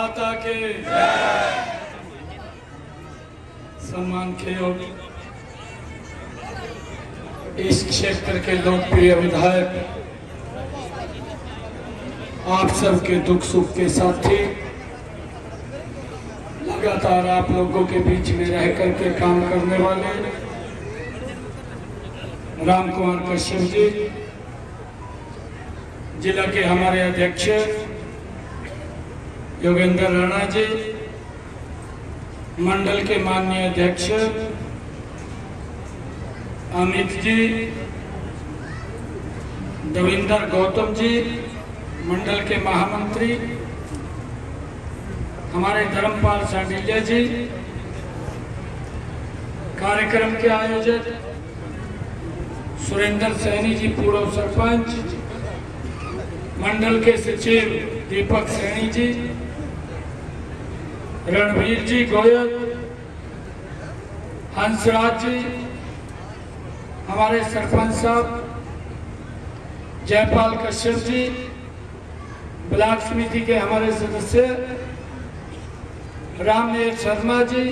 माता के सम्मान के योग इस क्षेत्र के लोकप्रिय विधायक, आप सबके दुख सुख के साथी, लगातार आप लोगों के बीच में रह करके काम करने वाले राम कुमार कश्यप जी, जिला के हमारे अध्यक्ष योगेंद्र राणा जी, मंडल के माननीय अध्यक्ष अमित जी, देवेंद्र गौतम जी, मंडल के महामंत्री हमारे धर्मपाल सांडिल्य जी, कार्यक्रम के आयोजक सुरेंद्र सैनी जी, पूर्व सरपंच, मंडल के सचिव दीपक सैनी जी, रणवीर जी गोयल, हंसराज जी, हमारे सरपंच साहब जयपाल कश्यप जी, ब्लॉक समिति के हमारे सदस्य रामनेर शर्मा जी,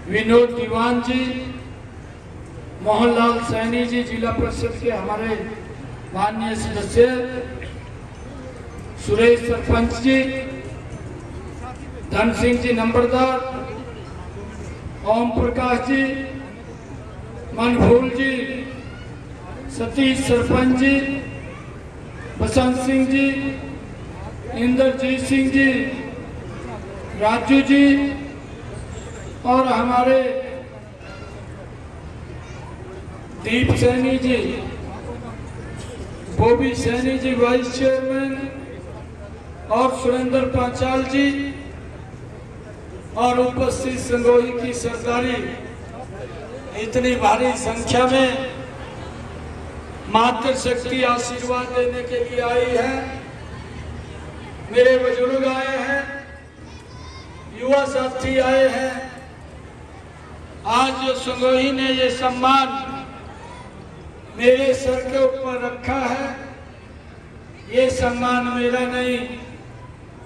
विनोद दीवान जी, मोहनलाल सैनी जी, जिला परिषद के हमारे माननीय सदस्य सुरेश सरपंच जी, धन सिंह जी नंबरदार, ओम प्रकाश जी, मनफूल जी, सतीश सरपंच जी, बसंत सिंह जी, इंद्रजीत सिंह जी, राजू जी और हमारे दीप सैनी जी, बॉबी सैनी जी वाइस चेयरमैन, और सुरेंद्र पांचाल जी, और उपस्थित संगोही की सरदारी, इतनी भारी संख्या में मातृशक्ति आशीर्वाद देने के लिए आई है। मेरे बुजुर्ग आए हैं, युवा साथी आए हैं। आज जो संगोही ने ये सम्मान मेरे सर के ऊपर रखा है, ये सम्मान मेरा नहीं,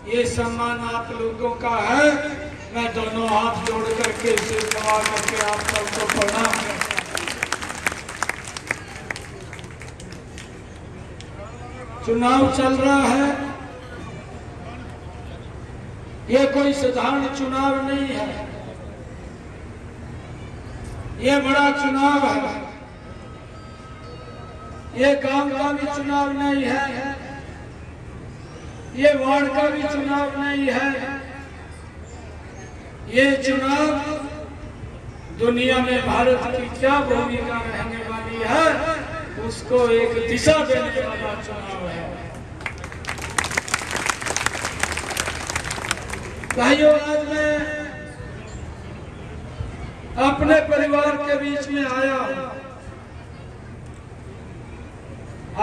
ये सम्मान आप लोगों का है। मैं दोनों हाथ जोड़ करके सिर नवा करके आप सबको प्रणाम करता हूं। चुनाव चल रहा है, ये कोई साधारण चुनाव नहीं है, ये बड़ा चुनाव है। ये गांव का भी चुनाव नहीं है, ये वार्ड का भी चुनाव नहीं है, ये चुनाव दुनिया में भारत की क्या भूमिका रहने वाली है उसको एक दिशा देने वाला चुनाव है। भाइयों, आज मैं अपने परिवार के बीच में आया हूं,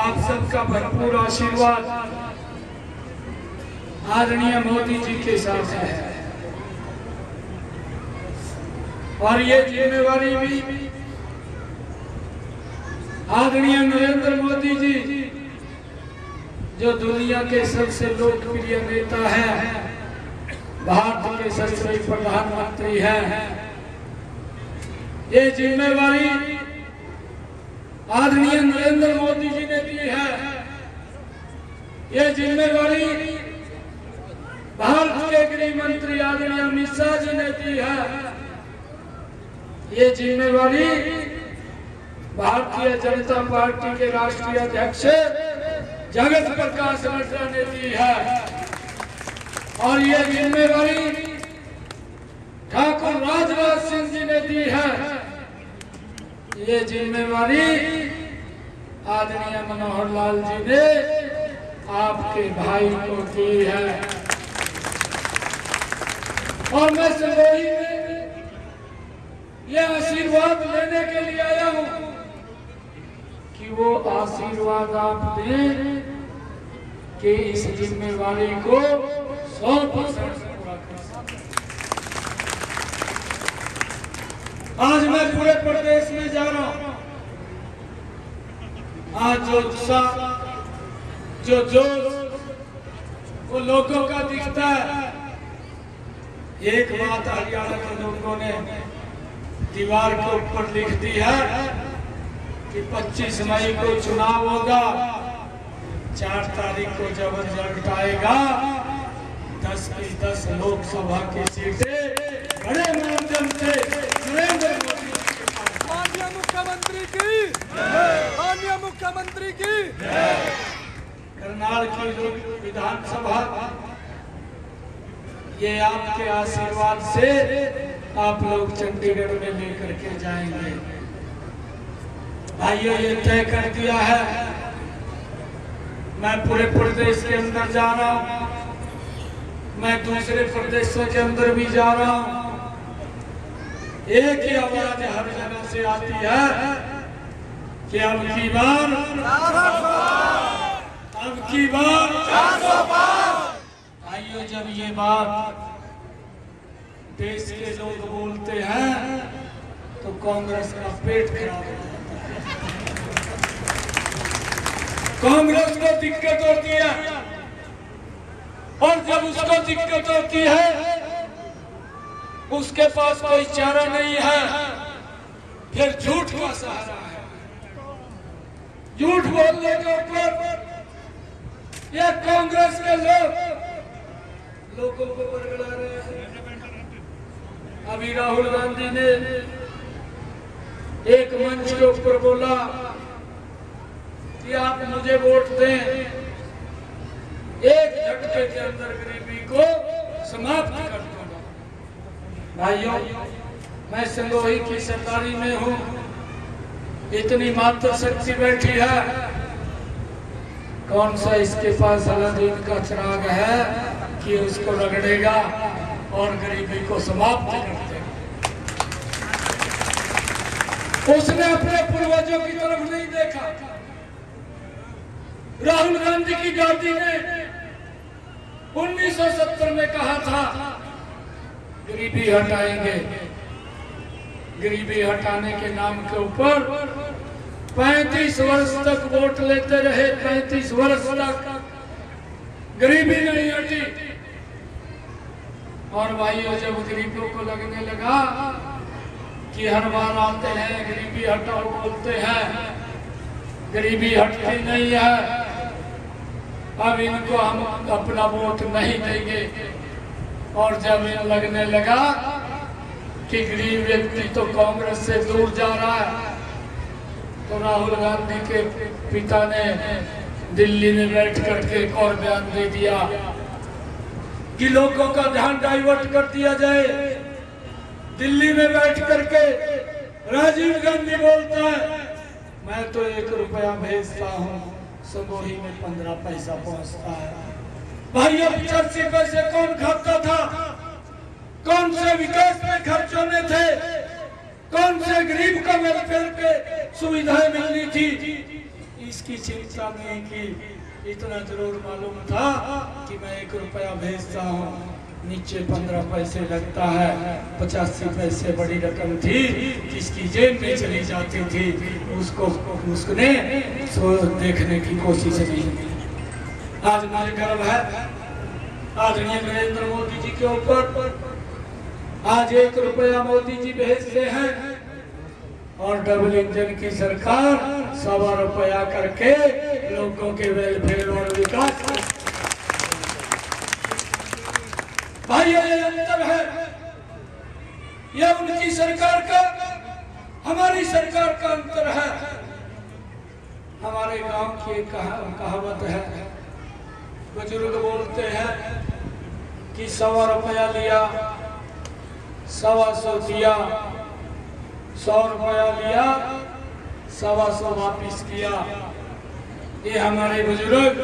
आप सबका भरपूर आशीर्वाद आदरणीय मोदी जी के साथ है, और ये जिम्मेवारी भी आदरणीय नरेंद्र मोदी जी, जो दुनिया के सबसे लोकप्रिय नेता हैं, भारत के सबसे प्रधानमंत्री हैं, ये जिम्मेवारी आदरणीय नरेंद्र मोदी जी ने दी है। ये जिम्मेवारी भारत के गृह मंत्री आदरणीय अमित शाह जी ने दी है। ये जिम्मेवारी भारतीय जनता पार्टी के राष्ट्रीय अध्यक्ष जगत प्रकाश नड्डा ने दी है, और ये जिम्मेवारी ठाकुर राजराज सिंह जी ने दी है। ये जिम्मेवारी आदरणीय मनोहर लाल जी ने आपके भाई को दी है, और मैं संगोही में ये आशीर्वाद लेने के लिए आया हूं कि वो आशीर्वाद आप दें कि इस जिम्मेवारी को 100% पूरा कर सकें। आज मैं पूरे प्रदेश में जा रहा हूं। आज जो उत्साह, जो जोश, वो लोगों का दिखता है। एक बात हरियाणा के लोगों ने दीवार के ऊपर लिख दी है कि 25 मई को चुनाव होगा, 4 तारीख को जब रिजल्ट आएगा 10 की 10 लोकसभा की सीटें बड़े माध्यम से नरेंद्र मोदी माननीय मुख्यमंत्री की, माननीय मुख्यमंत्री की। करनाल की विधानसभा ये आपके आशीर्वाद से आप लोग चंडीगढ़ में लेकर के जाएंगे। भाइयों, ये तय कर दिया है, मैं पूरे प्रदेश के अंदर जा रहा हूं, मैं दूसरे प्रदेशों के अंदर भी जा रहा हूं। एक ही आवाज हर जगह से आती है कि अब की बार 400 पार। भाइयों, जब ये बात देश के लोग बोलते हैं तो कांग्रेस का पेट खराब हो जाता है। कांग्रेस को दिक्कत होती है, और जब उसको दिक्कत होती है उसके पास कोई चारा नहीं है, फिर झूठ का सहारा है। झूठ बोलने के ऊपर ये कांग्रेस के लोगों को बरगला रहे हैं। अभी राहुल गांधी ने एक मंच के ऊपर बोला कि आप मुझे वोट दें, एक झटके के अंदर गरीबी को समाप्त कर दूंगा। भाइयों, मैं संगोही की सरकारी में हूँ, इतनी मात्र शक्ति बैठी है, कौन सा इसके पास अलादीन का चिराग है कि उसको रगड़ेगा और गरीबी को समाप्त कर देगा। उसने अपने पूर्वजों की तरफ नहीं देखा। राहुल गांधी की दादी ने 1970 में कहा था गरीबी हटाएंगे। गरीबी हटाने के नाम के ऊपर 35 वर्ष तक वोट लेते रहे, 35 वर्ष तक गरीबी नहीं हटी। और भाइयों, जब गरीबों को लगने लगा कि हर बार आते हैं गरीबी हटाओ बोलते हैं, गरीबी हटती नहीं है, अब इनको हम अपना वोट नहीं देंगे। और जब इन लगने लगा कि गरीब व्यक्ति तो कांग्रेस से दूर जा रहा है, तो राहुल गांधी के पिता ने दिल्ली में बैठ करके एक और बयान दे दिया कि लोगों का ध्यान डाइवर्ट कर दिया जाए। दिल्ली में बैठ करके राजीव गांधी बोलता है मैं तो 1 रुपया भेजता हूँ, संगोही में 15 पैसा पहुँचता है। भाई, अब 85 पैसे कौन खाता था? कौन से विकास में खर्च होने थे? कौन से गरीब को वेलफेयर पे सुविधाएं मिलनी थी? इसकी चिंता नहीं की। इतना जरूर मालूम था कि मैं 1 रुपया भेजता हूँ, नीचे 15 पैसे लगता है। 85 पैसे बड़ी रकम थी, किसकी जेब में चली जाती थी, उसने देखने की कोशिश नहीं की। आज मुझे गर्व है आदरणीय नरेंद्र मोदी जी के ऊपर। आज 1 रुपया मोदी जी भेजते हैं और डबल इंजन की सरकार 1.25 रुपया करके लोगों के वेलफेयर और विकास। भाई, ये अंतर है, ये उनकी सरकार का हमारी सरकार का अंतर है। हमारे गांव की एक कहावत है, बुजुर्ग बोलते हैं कि 1.25 रुपया लिया, 125 दिया, 100 रुपया लिया, 125 वापिस किया। ये हमारे बुजुर्ग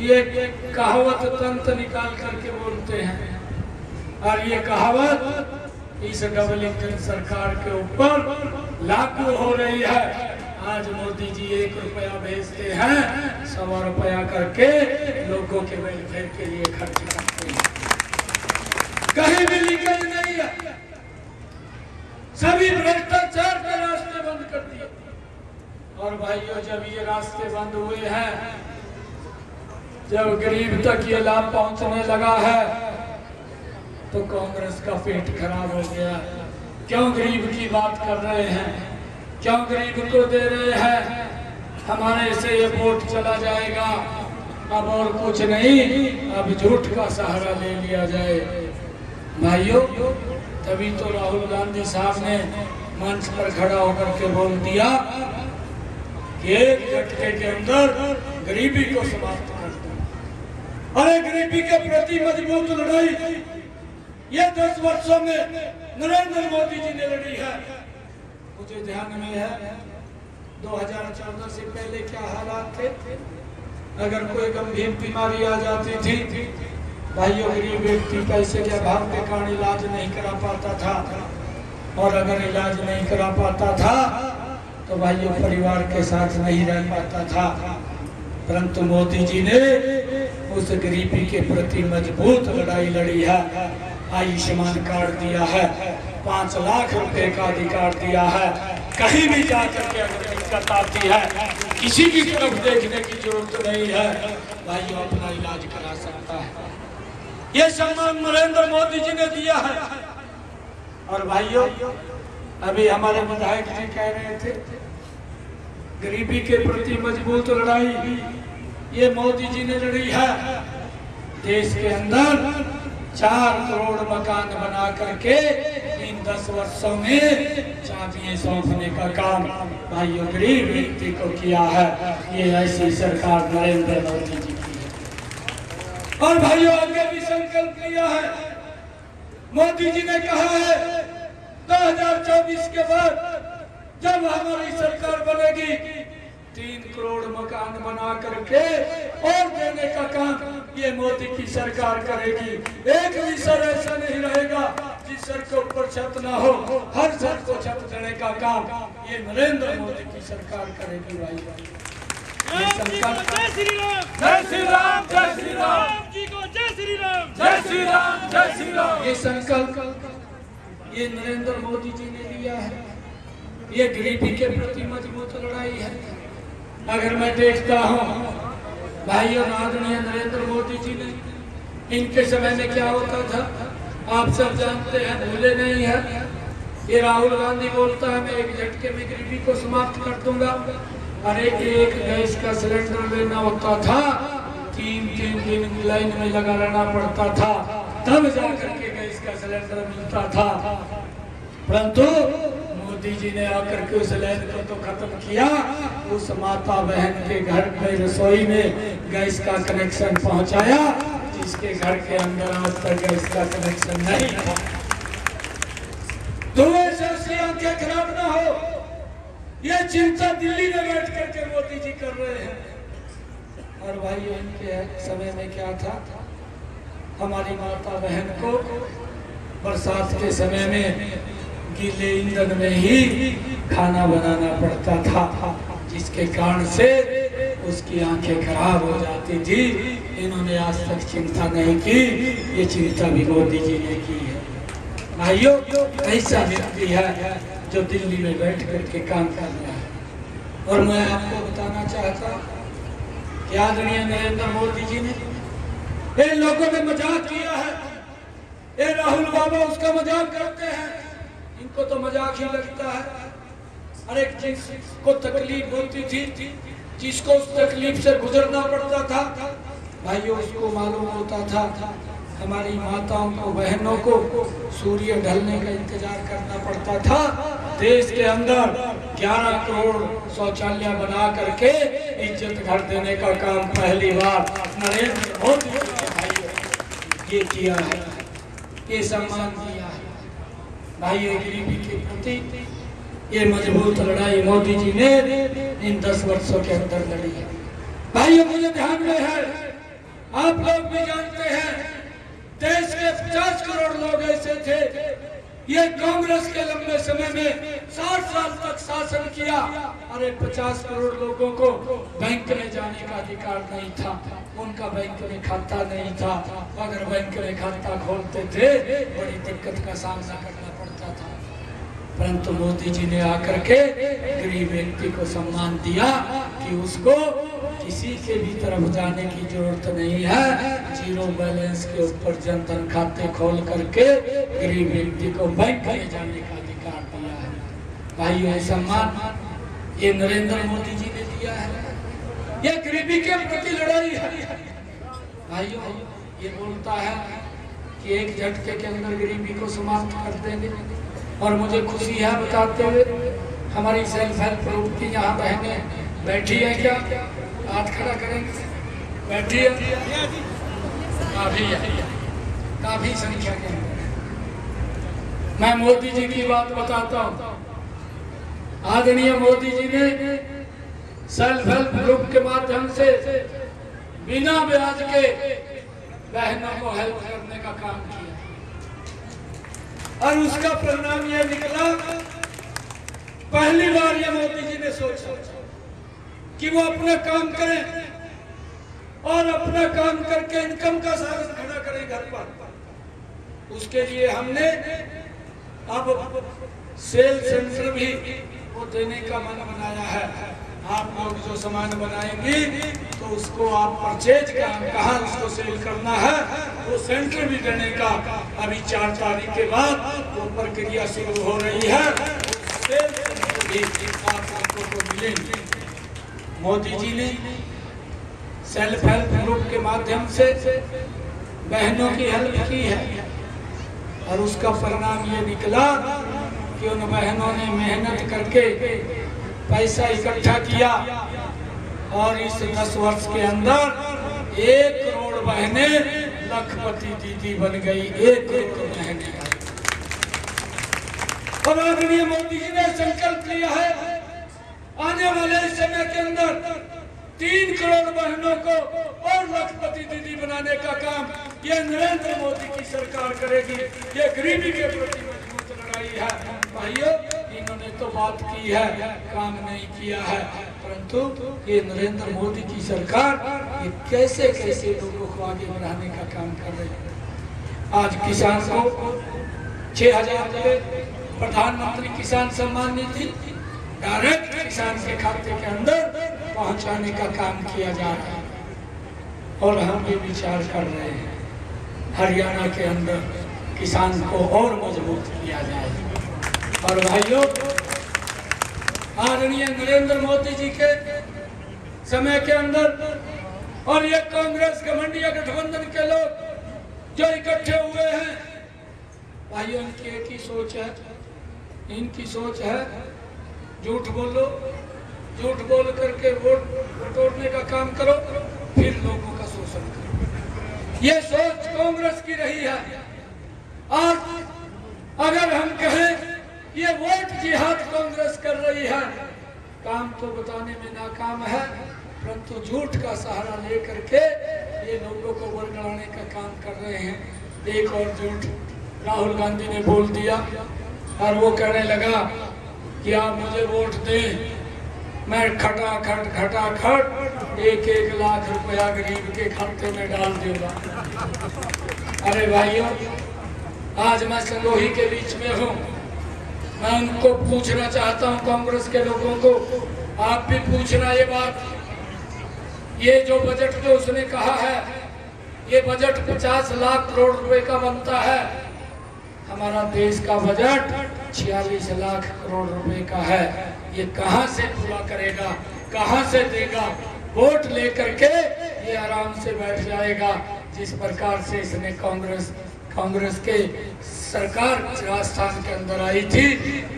ये कहावत तंत्र निकाल करके बोलते हैं, और ये कहावत इस डबल इंजन सरकार के ऊपर लागू हो रही है। आज मोदी जी 1 रुपया भेजते हैं, 1.25 रुपया करके लोगों के वेलफेयर के लिए खर्च करते हैं। कहीं भी लीकेज नहीं है, सभी भ्रष्टाचार के रास्ते बंद कर दिए। और भाइयों, जब ये रास्ते बंद हुए हैं जब गरीब तक ये लाभ पहुंचने लगा है तो कांग्रेस का पेट खराब हो गया। क्यों गरीब की बात कर रहे हैं, क्यों गरीब को दे रहे हैं, हमारे से ये वोट चला जाएगा, अब और कुछ नहीं, अब झूठ का सहारा ले लिया जाए। भाइयों, तभी तो राहुल गांधी साहब ने मंच पर खड़ा होकर के बोल दिया कि एक झटके के अंदर गरीबी को समाप्त कर दो। अरे गरीबी के प्रति मजबूत लड़ाई ये 10 वर्षों में नरेंद्र मोदी जी ने लड़ी है। मुझे ध्यान में है 2014 से पहले क्या हालात थे। अगर कोई गंभीर बीमारी आ जाती थी, भाइयों गरीब व्यक्ति पैसे के अभाव के कारण इलाज नहीं करा पाता था, और अगर इलाज नहीं करा पाता था तो भाइयों परिवार के साथ नहीं रह पाता था। परंतु मोदी जी ने उस गरीबी के प्रति मजबूत लड़ाई लड़ी है। आयुष्मान कार्ड दिया है, 5 लाख रुपए का अधिकार दिया है। कहीं भी जाकर के अगर दिक्कत आती है, किसी की तरफ देखने की जरूरत नहीं है, भाइयों अपना इलाज करा सकता है। ये सम्मान नरेंद्र मोदी जी ने दिया है। और भाइयों, अभी हमारे विधायक जी कह रहे थे गरीबी के प्रति मजबूत लड़ाई ये मोदी जी ने लड़ी है। देश के अंदर 4 करोड़ मकान बना करके इन 10 वर्षों में चाबियां सौंपने का काम भाइयों गरीब व्यक्ति को किया है। ये ऐसी सरकार नरेंद्र मोदी जी की है। और भाइयों आगे भी संकल्प लिया है। मोदी जी ने कहा है 2024 के बाद जब हमारी सरकार बनेगी 3 करोड़ मकान बना करके और देने का काम ये मोदी की सरकार करेगी। एक भी सर ऐसा नहीं रहेगा जिस सर के ऊपर छत ना हो, हर सर को छत देने का काम ये नरेंद्र मोदी की सरकार करेगी। भाई जय श्री राम, जय श्री राम, जय श्री राम जी को जय श्री राम, जय श्री राम, जय श्री राम। ये संकल्प ये नरेंद्र मोदी जी ने लिया है। ये गरीबी के प्रति मजबूत लड़ाई है। अगर मैं देखता हूँ भाइयों आदरणीय नरेंद्र मोदी जी ने इनके समय में क्या होता था आप सब जानते हैं, भूले नहीं है। ये राहुल गांधी बोलता है मैं एक झटके में गरीबी को समाप्त कर दूंगा। अरे एक गैस का सिलेंडर लेना होता था 3-3 दिन लाइन में लगा रहना पड़ता था, तब जाकर के गैस का सिलेंडर मिलता था। परंतु मोदी जी ने आकर के उस लाइन को तो खत्म किया। उस माता बहन के घर में रसोई में गैस का कनेक्शन पहुंचाया जिसके घर के अंदर आज तक गैस का कनेक्शन नहीं था। तो ऐसी आंखें खराब ना हो, ये चिंता दिल्ली में बैठ करके मोदी जी कर रहे हैं। और भाई इनके समय में क्या था, हमारी माता बहन को बरसात के समय में गीले ईंधन में ही खाना बनाना पड़ता था, जिसके कारण से उसकी आंखें खराब हो जाती थी। इन्होंने आज तक चिंता नहीं की, ये चिंता भी मोदी जी ने की है। भाइयों ऐसा व्यक्ति है जो दिल्ली में बैठ करके काम कर रहा है। और मैं आपको बताना चाहता कि आदरणीय नरेंद्र मोदी जी ने इन लोगों ने मजाक किया है। ये राहुल बाबा उसका मजाक करते हैं, इनको तो मजाक ही लगता है। अरे जिसको तकलीफ होती थी, जिसको उस तकलीफ से गुजरना पड़ता था, भाइयों उसको मालूम होता था हमारी माताओं को बहनों को सूर्य ढलने का इंतजार करना पड़ता था। देश के अंदर 11 करोड़ शौचालय बना करके इज्जत घर देने का काम पहली बार नरेंद्र मोदी जी ये किया है, ये सम्मान दिया है। भाइयों गरीबी के प्रति ये मजबूत लड़ाई मोदी जी ने इन 10 वर्षों के अंदर लड़ी है। भाइयों मुझे ध्यान में है, आप लोग भी जानते हैं देश के 50 करोड़ लोग ऐसे थे, ये कांग्रेस के लंबे समय में 60 साल तक शासन किया। अरे 50 करोड़ लोगों को बैंक में जाने का अधिकार नहीं था, उनका बैंक में खाता नहीं था। अगर बैंक में खाता खोलते थे बड़ी दिक्कत का सामना करना पड़ता था। परंतु मोदी जी ने आकर के गरीब व्यक्ति को सम्मान दिया कि उसको किसी के भी तरफ जाने की जरूरत नहीं है। जीरो बैलेंस के ऊपर जनधन खाते खोल करके गरीब व्यक्ति को बैंक में जाने का अधिकार दिया है। भाइयों, सम्मान ये नरेंद्र मोदी जी ने दिया है। ये गरीबी के प्रति लड़ाई है। भाइयों, ये बोलता है कि एक झटके के अंदर गरीबी को समाप्त कर देंगे। और मुझे खुशी है बताते हुए, हमारी सेल्फ हेल्प ग्रुप की यहाँ बहनें बैठी है, क्या हाथ खड़ा करेंगे? बैठी है, काफी संख्या के अंदर। मैं मोदी जी की बात बताता हूँ। आदरणीय मोदी जी ने सेल्फ हेल्प ग्रुप के माध्यम से बिना ब्याज के बहनों को हेल्प करने का काम किया और उसका परिणाम यह निकला। पहली बार ये मोदी जी ने सोचा कि वो अपना काम करें और अपना काम करके इनकम का साधन खड़ा करें घर पर। उसके लिए हमने अब सेल सेंटर भी वो देने का मन बनाया है। आप लोग जो सामान बनाएंगे तो उसको आप परचेज कहाँ उसको सेल करना है, वो सेंटर भी देने का अभी 4 तारीख के बाद वो प्रक्रिया शुरू हो रही है। सेल सेंटर भी आप लोगों को मिलेंगे। मोदी जी ने सेल्फ हेल्प ग्रुप के माध्यम से बहनों की हेल्प की है और उसका परिणाम ये निकला कि उन बहनों ने मेहनत करके पैसा इकट्ठा किया और इस 10 वर्ष के अंदर 1 करोड़ बहनें लखपति दीदी बन गई। 1 करोड़ बहनें। और आदरणीय मोदी जी ने संकल्प लिया है आने वाले समय के अंदर 3 करोड़ बहनों को और लखपति दीदी बनाने का काम ये नरेंद्र मोदी की सरकार करेगी। ये गरीबी के प्रति मजबूत लड़ाई है। भाइयों, इन्होंने तो बात की है, काम नहीं किया है, परंतु ये नरेंद्र मोदी की सरकार ये कैसे कैसे लोगों को आगे बढ़ाने का काम कर रही है। आज किसान को 6,000 रुपए प्रधानमंत्री किसान सम्मान निधि डायरेक्ट किसान के खाते के अंदर पहुंचाने का काम किया जा रहा है और हम ये विचार कर रहे हैं हरियाणा के अंदर किसान को और मजबूत किया जाए। और भाइयों, आदरणीय नरेंद्र मोदी जी के समय के अंदर और ये कांग्रेस घमंडिया गठबंधन के लोग जो इकट्ठे हुए हैं, भाइयों इनकी एक ही सोच है। इनकी सोच है झूठ बोलो, झूठ बोल करके वोट बटोरने का काम करो, फिर लोगों का शोषण करो। ये सोच कांग्रेस की रही है। आज अगर हम कहें ये वोट जिहाद कांग्रेस कर रही है, काम तो बताने में नाकाम है, परंतु झूठ का सहारा लेकर के ये लोगों को बरगलाने का काम कर रहे हैं। एक और झूठ राहुल गांधी ने बोल दिया और वो कहने लगा कि आप मुझे वोट दें, मैं खटाखट 1-1 लाख रुपया गरीब के खाते में डाल दूंगा। अरे भाइयों, आज मैं संगोही के बीच में हूँ। मैं उनको पूछना चाहता हूँ, कांग्रेस के लोगों को, आप भी पूछना ये बात। ये जो बजट जो उसने कहा है, ये बजट 50 लाख करोड़ रुपए का बनता है। हमारा देश का बजट 46 लाख करोड़ रुपए का है। ये कहां से पूरा करेगा, कहां से देगा? वोट लेकर के ये आराम से बैठ जाएगा। जिस प्रकार से इसने कांग्रेस के सरकार राजस्थान के अंदर आई थी,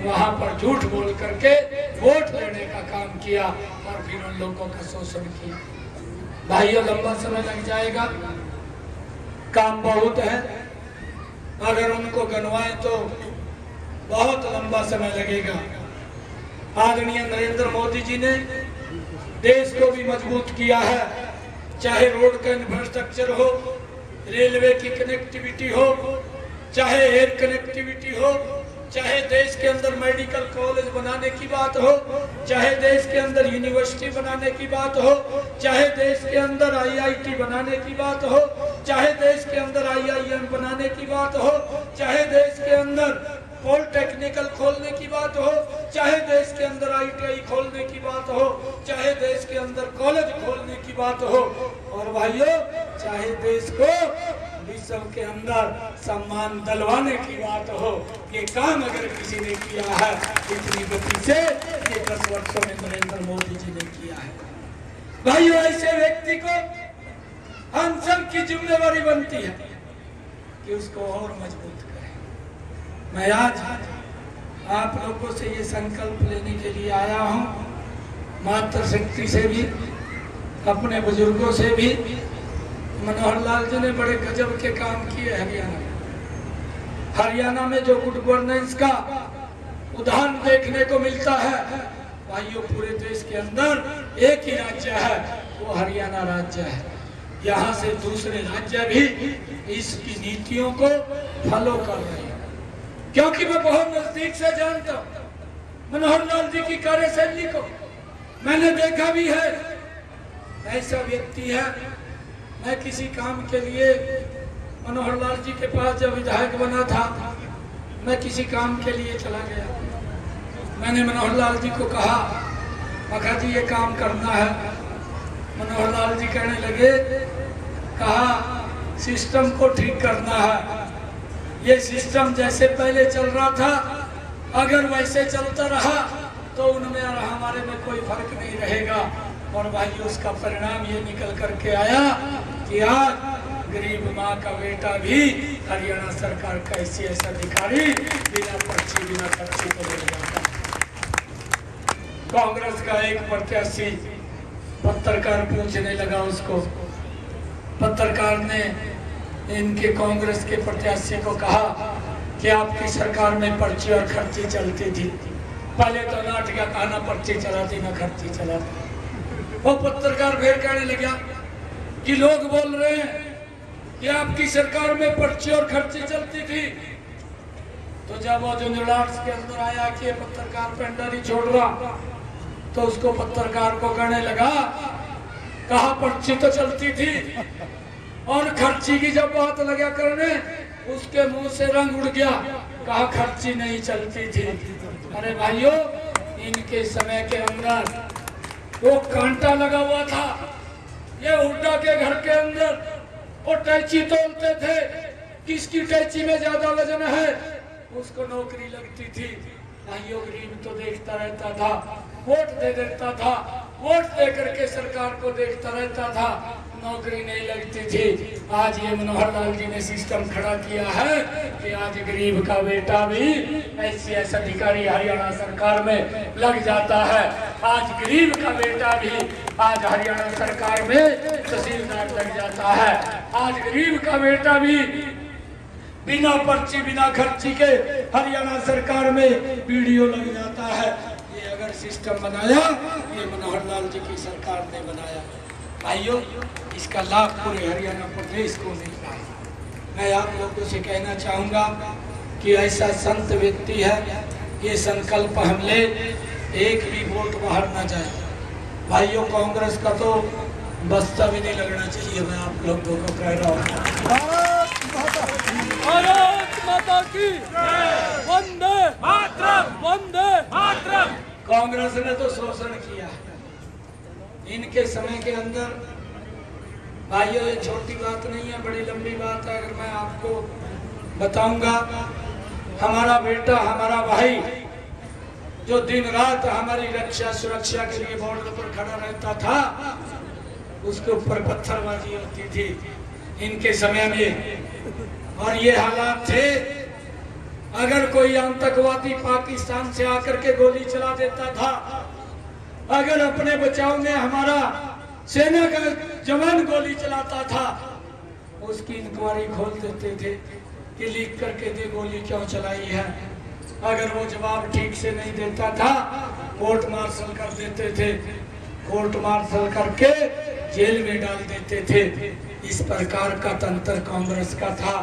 वहां पर झूठ बोल करके वोट लेने का काम किया और फिर उन लोगों का शोषण किया। भाइयों, लंबा समय लग जाएगा, काम बहुत है। अगर उनको गनवाएं तो बहुत लंबा समय लगेगा। आदरणीय नरेंद्र मोदी जी ने देश को भी मजबूत किया है, चाहे रोड का इंफ्रास्ट्रक्चर हो, रेलवे की कनेक्टिविटी हो, चाहे एयर कनेक्टिविटी हो, चाहे देश के अंदर मेडिकल कॉलेज बनाने की बात हो, चाहे देश के अंदर यूनिवर्सिटी बनाने की बात हो, चाहे देश के अंदर IIT बनाने की बात हो, चाहे देश के अंदर IIM बनाने की बात हो, चाहे देश के अंदर पॉलिटेक्निकल खोलने की बात हो, चाहे देश के अंदर ITI खोलने की बात हो, चाहे देश के अंदर कॉलेज खोलने की बात हो, और भाइयों चाहे देश को विश्व के अंदर सम्मान दिलवाने की बात हो, ये काम अगर किसी ने किया है इतनी गति से ये 10 वर्षों में नरेंद्र मोदी जी ने किया है। भाइयों ऐसे व्यक्ति को हम सब की जिम्मेवारी बनती है कि उसको और मजबूत करें। मैं आज आप लोगों से ये संकल्प लेने के लिए आया हूँ, मातृशक्ति से भी, अपने बुजुर्गों से भी। मनोहर लाल जी ने बड़े गजब के काम किए हरियाणा में। हरियाणा में जो गुड गवर्नेंस का उदाहरण देखने को मिलता है, भाइयों पूरे देश के अंदर एक ही राज्य है, वो हरियाणा राज्य है। यहाँ से दूसरे राज्य भी इसकी नीतियों को फॉलो कर रहे हैं, क्योंकि मैं बहुत नजदीक से जानता हूँ मनोहर लाल जी की कार्यशैली को, मैंने देखा भी है। ऐसा व्यक्ति है, मैं किसी काम के लिए मनोहर लाल जी के पास जब विधायक बना था, मैं किसी काम के लिए चला गया। मैंने मनोहर लाल जी को कहा, मखा जी ये काम करना है। मनोहर लाल जी कहने लगे, कहा सिस्टम को ठीक करना है, ये सिस्टम जैसे पहले चल रहा था अगर वैसे चलता रहा तो उनमें और हमारे में कोई फर्क नहीं रहेगा। और भाई उसका परिणाम ये निकल करके आया कि आज गरीब माँ का बेटा भी हरियाणा सरकार का ICS अधिकारी बिना पर्ची बिना खर्ची को ले जाता। कांग्रेस का एक प्रत्याशी पत्रकार पूछने लगा उसको, पत्रकार ने इनके कांग्रेस के प्रत्याशी को कहा कि आपकी सरकार में पर्ची और खर्ची चलती थी, पहले तो नाटक कहना पर्ची चलाती ना खर्ची चलाती। वो पत्रकार फिर कहने लगा कि लोग बोल रहे हैं कि आपकी सरकार में पर्ची और खर्ची चलती थी। तो जब वो झुंझुनू के अंदर आया कि पत्रकार पेंडर ही छोड़ रहा, तो उसको पत्रकार को कहने लगा, कहा पर्ची तो चलती थी, और खर्ची की जब बात लगा करने उसके मुंह से रंग उड़ गया, कहा खर्ची नहीं चलती थी। अरे भाइयों इनके समय के अंदर वो कांटा लगा हुआ था, ये हुड्डा के घर के अंदर वो टैची तोलते थे, किसकी टैची में ज्यादा वजन है उसको नौकरी लगती थी। भाइयों गरीब तो देखता रहता था, वोट दे देता था, वोट दे करके सरकार को देखता रहता था, नौकरी नहीं लगती थी। आज ये मनोहर लाल जी ने सिस्टम खड़ा किया है कि आज गरीब का बेटा भी ICS अधिकारी हरियाणा सरकार में लग जाता है। आज गरीब का बेटा भी आज हरियाणा सरकार में तहसीलदार लग जाता है। आज गरीब का बेटा भी बिना पर्ची बिना खर्ची के हरियाणा सरकार में BDO लग जाता है। ये अगर सिस्टम बनाया ये मनोहर लाल जी की सरकार ने बनाया। भाइयों इसका लाभ पूरे हरियाणा प्रदेश को मिल रहा है। मैं आप लोगों से कहना चाहूँगा कि ऐसा संत व्यक्ति है, ये संकल्प हम ले, एक भी वोट बाहर ना जाए। भाइयों कांग्रेस का तो बस्ता भी नहीं लगना चाहिए, मैं आप लोगों को कह रहा हूँ। भारत माता की वंदे मातरम, वंदे मातरम। कांग्रेस ने तो शोषण किया इनके समय के अंदर। भाइयों ये छोटी बात नहीं है, बड़ी लंबी बात है। अगर मैं आपको बताऊंगा, हमारा बेटा हमारा भाई जो दिन रात हमारी रक्षा सुरक्षा के लिए बॉर्डर पर खड़ा रहता था, उसके ऊपर पत्थरबाजी होती थी इनके समय में। और ये हालात थे, अगर कोई आतंकवादी पाकिस्तान से आकर के गोली चला देता था, अगर अपने बचाव में हमारा सेना का जवान गोली चलाता था, उसकी इंक्वायरी खोल देते थे कि लिख करके दे गोली क्यों चलाई है। अगर वो जवाब ठीक से नहीं देता था, कोर्ट मार्शल कर देते थे, कोर्ट मार्शल करके जेल में डाल देते थे। इस प्रकार का तंत्र कांग्रेस का था,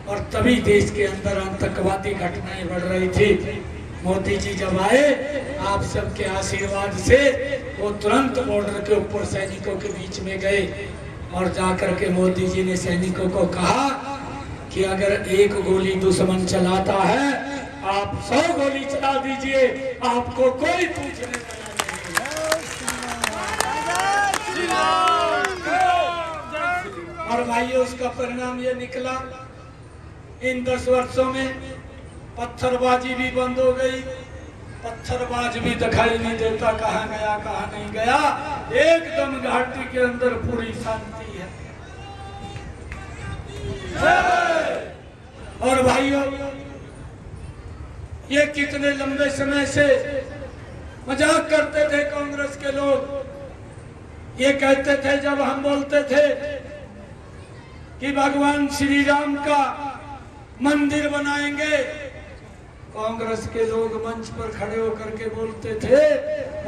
और तभी देश के अंदर आतंकवादी घटनाएं बढ़ रही थी। मोदी जी जब आए, आप सबके आशीर्वाद से वो तुरंत बॉर्डर के ऊपर सैनिकों के बीच में गए, और जाकर के मोदी जी ने सैनिकों को कहा कि अगर एक गोली दुश्मन चलाता है, आप 100 गोली चला दीजिए, आपको कोई पूछने वाला नहीं। और भाइयों, उसका परिणाम ये निकला, इन 10 वर्षों में पत्थरबाजी भी बंद हो गई, पत्थरबाज भी दिखाई नहीं देता, कहाँ गया कहाँ नहीं गया, एकदम घाटी के अंदर पूरी शांति है। और भाइयों, ये कितने लंबे समय से मजाक करते थे कांग्रेस के लोग। ये कहते थे, जब हम बोलते थे कि भगवान श्री राम का मंदिर बनाएंगे, कांग्रेस के लोग मंच पर खड़े होकर के बोलते थे,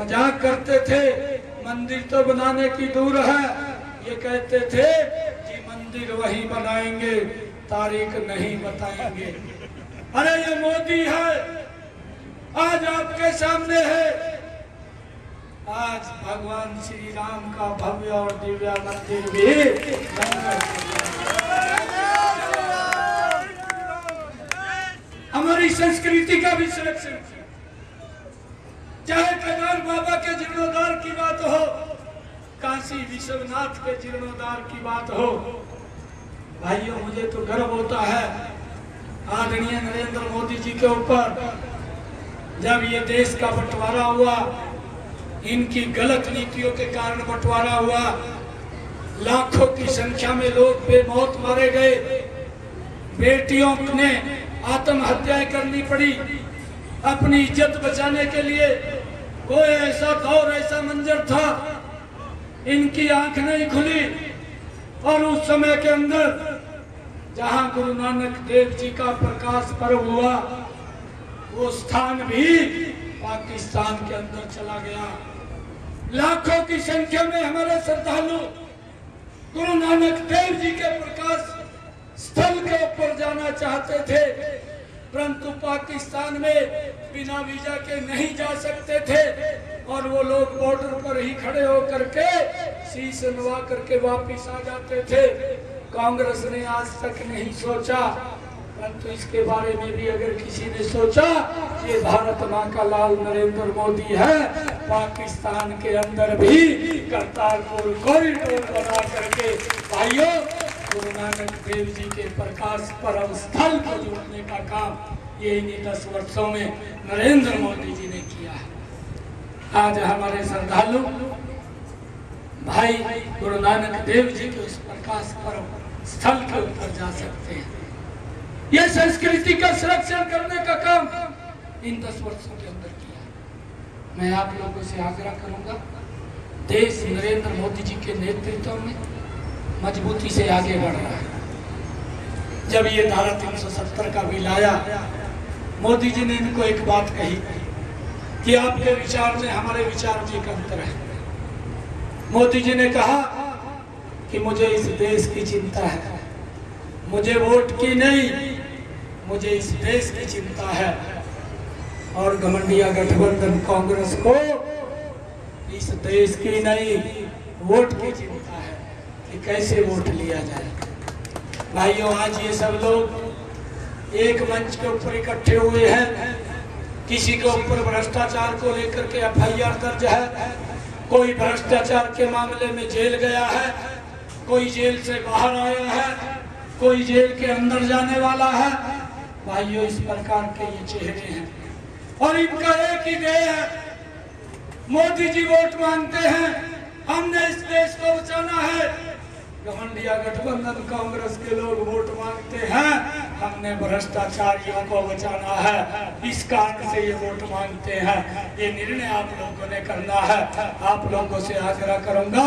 मजाक करते थे, मंदिर तो बनाने की दूर है, ये कहते थे कि मंदिर वहीं बनाएंगे, तारीख नहीं बताएंगे। अरे ये मोदी है, आज आपके सामने है, आज भगवान श्री राम का भव्य और दिव्य मंदिर भी हमारी संस्कृति का भी संरक्षण, चाहे केदार बाबा के जीर्णोद्धार की बात हो, काशी विश्वनाथ के जीर्णोद्धार की बात हो। भाइयों, मुझे तो गर्व होता है आदरणीय नरेंद्र मोदी जी के ऊपर। जब ये देश का बंटवारा हुआ, इनकी गलत नीतियों के कारण बंटवारा हुआ, लाखों की संख्या में लोग बेमौत मारे गए, बेटियों ने आत्महत्याएं करनी पड़ी अपनी इज्जत बचाने के लिए। कोई ऐसा दौर, ऐसा मंजर था, इनकी आंख नहीं खुली। और उस समय के अंदर जहां गुरु नानक देव जी का प्रकाश पर्व हुआ, वो स्थान भी पाकिस्तान के अंदर चला गया। लाखों की संख्या में हमारे श्रद्धालु गुरु नानक देव जी के प्रकाश स्थल के ऊपर जाना चाहते थे, परंतु पाकिस्तान में बिना वीजा के नहीं जा सकते थे, और वो लोग बॉर्डर पर ही खड़े होकर के शीश नवा करके वापिस आ जाते थे। कांग्रेस ने आज तक नहीं सोचा, परंतु इसके बारे में भी अगर किसी ने सोचा, ये भारत माँ का लाल नरेंद्र मोदी है, पाकिस्तान के अंदर भी करतारपुर कॉरिडोर बना करके भाइयों गुरु नानक देव जी के प्रकाश पर्व स्थल को जोड़ने का काम ये इन्हीं 10 वर्षों में नरेंद्र मोदी जी ने किया है। आज हमारे श्रद्धालु भाई गुरु नानक देव जी के उस प्रकाश पर्व स्थल के ऊपर जा सकते हैं। यह संस्कृति का संरक्षण करने का काम इन 10 वर्षों के अंदर किया। मैं आप लोगों से आग्रह करूंगा, देश नरेंद्र मोदी जी के नेतृत्व में मजबूती से आगे बढ़ रहा है। जब ये धारा 370 का बिल आया, मोदी जी ने इनको एक बात कही कि आपके विचार में हमारे विचार में एक अंतर है। मोदी जी ने कहा कि मुझे इस देश की चिंता है, मुझे वोट की नहीं, मुझे इस देश की चिंता है। और घमंडिया गठबंधन कांग्रेस को इस देश की नहीं, वोट की चिंता है कि कैसे वोट लिया जाए। भाइयों, आज ये सब लोग एक मंच के ऊपर इकट्ठे हुए हैं, किसी के ऊपर भ्रष्टाचार को लेकर के FIR दर्ज है, कोई भ्रष्टाचार के मामले में जेल गया है, कोई जेल से बाहर आया है, कोई जेल के अंदर जाने वाला है। भाइयों, इस प्रकार के ये चेहरे हैं और इनका एक ही ध्येय है, मोदी जी वोट मांगते हैं, हमने इस देश को बचाना है। घमंडिया गठबंधन कांग्रेस के लोग वोट मांगते हैं, हमने भ्रष्टाचारियों को बचाना है। इस कारण से ये वोट मांगते हैं। ये निर्णय आप लोगों ने करना है। आप लोगों से आग्रह करूंगा,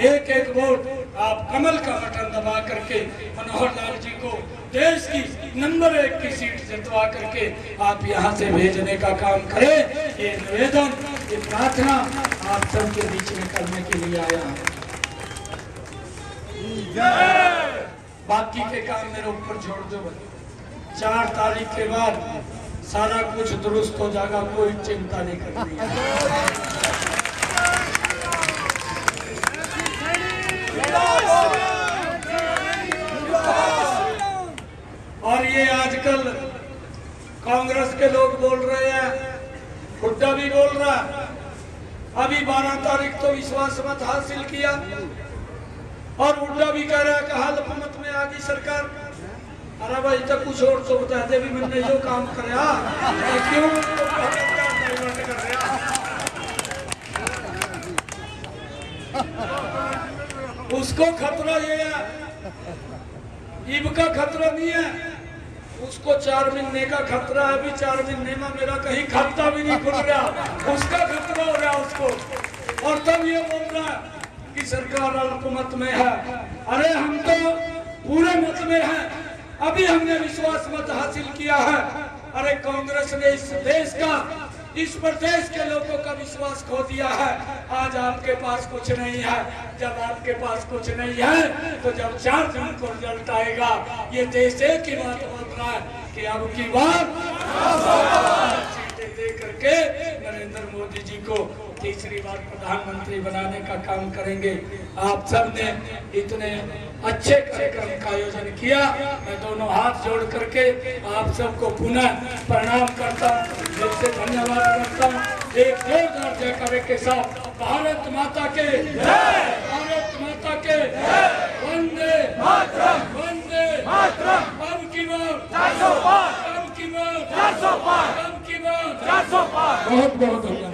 एक एक वोट आप कमल का बटन दबा करके मनोहर लाल जी को देश की नंबर 1 की सीट जितवा करके आप यहाँ से भेजने का काम करें। ये निवेदन, ये प्रार्थना आप सबके बीच में करने के लिए आया हूँ। बाकी के काम मेरे ऊपर छोड़ दो। 4 तारीख के बाद सारा कुछ दुरुस्त हो जाएगा, कोई चिंता नहीं करनी है। और ये आजकल कांग्रेस के लोग बोल रहे हैं, हुड्डा भी बोल रहा है, अभी 12 तारीख तो विश्वास मत हासिल किया, और हुड्डा भी कह रहा है कि हल्फ में आ गई सरकार। अरे भाई तो कुछ और तो बता दे भी मैंने जो काम कराया क्यों डाइवर्ट कर रहा। उसको खतरा ये है, ईब का खतरा नहीं है, उसको 4 महीने का खतरा है। अभी 4 महीने में मेरा कहीं खाता भी नहीं खुल रहा, उसका खतरा हो रहा उसको। और तब ये बोल रहा है कि सरकार अल्पमत में है। अरे हम तो पूरे मत में हैं, अभी हमने विश्वास मत हासिल किया है। अरे कांग्रेस ने इस देश का, इस प्रदेश के लोगों का विश्वास खो दिया है। आज आपके पास कुछ नहीं है, जब आपके पास कुछ नहीं है तो जब 4 जून को रिजल्ट आएगा, ये देश एक ही बात बोल रहा है कि अब की बार सीटें दे करके नरेंद्र मोदी जी को तीसरी बार प्रधानमंत्री बनाने का काम करेंगे। आप सब ने इतने अच्छे कार्यक्रम का आयोजन किया, मैं दोनों हाथ जोड़ करके आप सबको पुनः प्रणाम करता हूँ, दिल से धन्यवाद करता हूँ। एक जोरदार जयकारे के साथ भारत माता के जय, भारत माता के वंदे मातरम, वंदे मातरम। अब की बार 400 पार, अब की बार 400 पार, अब की बार 400 पार। बहुत बहुत धन्यवाद।